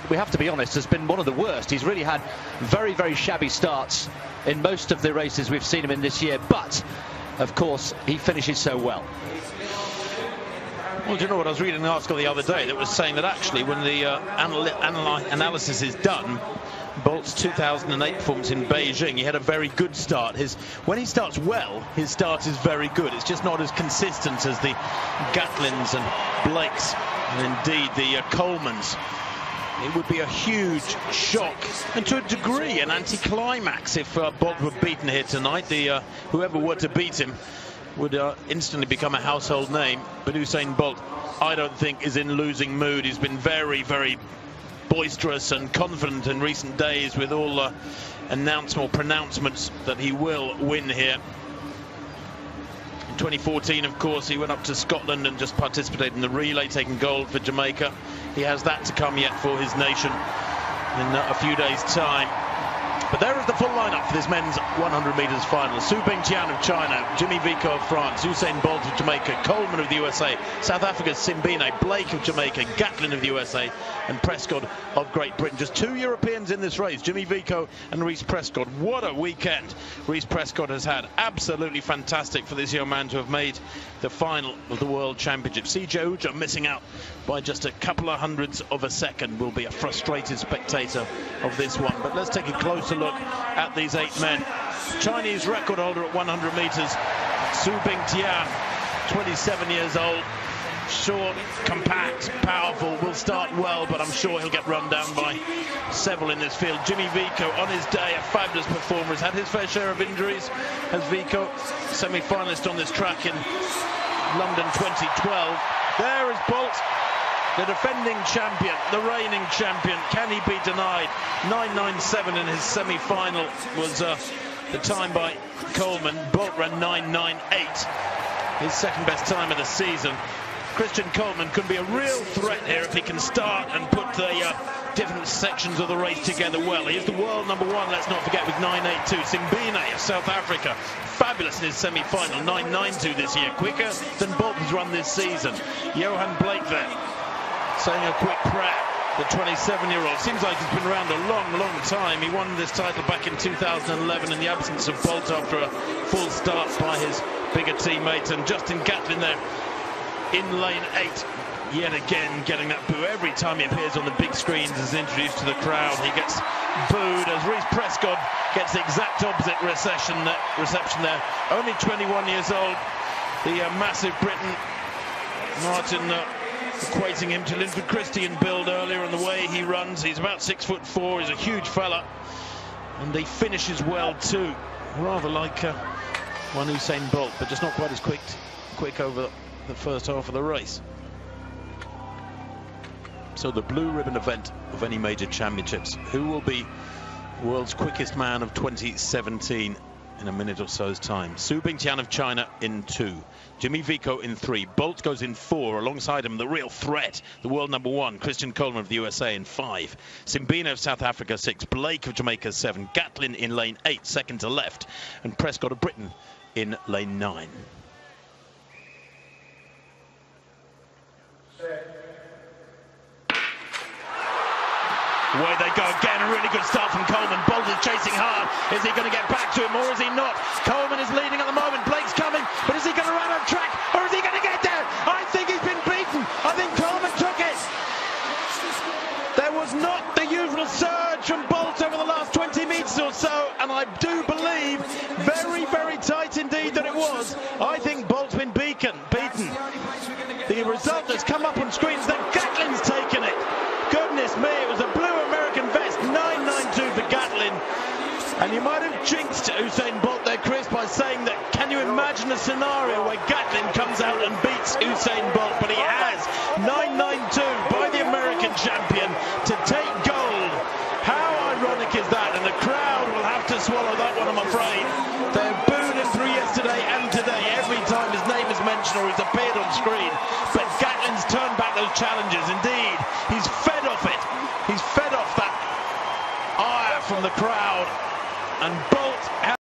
We have to be honest, has been one of the worst. He's really had very, very shabby starts in most of the races we've seen him in this year, but of course he finishes so well. Well, do you know what? I was reading an article the other day that was saying that actually when the analysis is done, Bolt's 2008 performance in Beijing, he had a very good start. When he starts well, his start is very good. It's just not as consistent as the Gatlins and Blakes, and indeed the Colemans. It would be a huge shock, and to a degree an anticlimax if Bolt were beaten here tonight. Whoever were to beat him would instantly become a household name. But Usain Bolt, I don't think, is in losing mood. He's been very, very boisterous and confident in recent days, with all pronouncements that he will win here. In 2014, of course, he went up to Scotland and just participated in the relay, taking gold for Jamaica. He has that to come yet for his nation in a few days' time. But there is the full lineup for this men's 100 metres final. Su Bingtian of China, Jimmy Vico of France, Usain Bolt of Jamaica, Coleman of the USA, South Africa's Simbine, Blake of Jamaica, Gatlin of the USA, and Prescott of Great Britain. Just two Europeans in this race, Jimmy Vico and Reece Prescott. What a weekend Reece Prescott has had. Absolutely fantastic for this young man to have made the final of the World Championship. CJ Uja missing out by just a couple of hundredths of a second will be a frustrated spectator of this one. But let's take a closer look at these 8 men. Chinese record holder at 100 metres, Su Bingtian, 27 years old, short, compact, powerful, will start well, but I'm sure he'll get run down by several in this field. Jimmy Vico, on his day, a fabulous performer, has had his fair share of injuries. As Vico, semi-finalist on this track in London 2012. There is Bolt, the defending champion, the reigning champion. Can he be denied? 9.97 in his semi-final was the time by Coleman. Bolt ran 9.98, his second best time of the season. Christian Coleman could be a real threat here if he can start and put the different sections of the race together well. He is the world #1, let's not forget, with 9.82. Simbine of South Africa, fabulous in his semi-final, 9.92 this year, quicker than Bolt has run this season. Johan Blake there, saying a quick prayer. The 27-year-old seems like he's been around a long, long time. He won this title back in 2011 in the absence of Bolt after a full start by his bigger teammate. And Justin Gatlin there in lane 8, yet again getting that boo every time he appears on the big screens, is introduced to the crowd. He gets booed as Reece Prescott gets the exact opposite reception there. Only 21 years old, the massive Briton. Martin equating him to Linford Christie in build earlier, and the way he runs, he's about 6'4", he's a huge fella, and he finishes well too, rather like one Usain Bolt, but just not quite as quick over the first half of the race. So the blue ribbon event of any major championships. Who will be world's quickest man of 2017 in a minute or so's time? Su Bingtian of China in 2, Jimmy Vico in 3, Bolt goes in 4, alongside him the real threat, the world #1, Christian Coleman of the USA in 5, Simbine of South Africa 6, Blake of Jamaica 7, Gatlin in lane 8, second to left, and Prescott of Britain in lane 9. Away they go again, a really good start from Coleman. Bolt is chasing hard. Is he going to get back to him, or is he not? Coleman is leading at the moment. Blake's coming, but is he going to run on track, or is he going to get there? I think he's been beaten. I think Coleman took it. There was not the usual surge from Bolt over the last 20 metres or so, and I do believe very, very tight indeed that it was. I think Bolt's been beaten. The result that's come up on screens that Gatlin's taken it. Goodness me, it was a blue American vest, 9.92 for Gatlin. And you might have jinxed Usain Bolt there, Chris, by saying that, can you imagine a scenario where Gatlin comes out and beats Usain Bolt? But he has, 9.92 by the American champion to take gold. How ironic is that? And the crowd will have to swallow that one, I'm afraid. They've booed him through yesterday and today every time his name is mentioned or he's appeared on screen. But Gatlin's turned back those challenges. Indeed, he's fed off it. He's fed off that ire from the crowd. And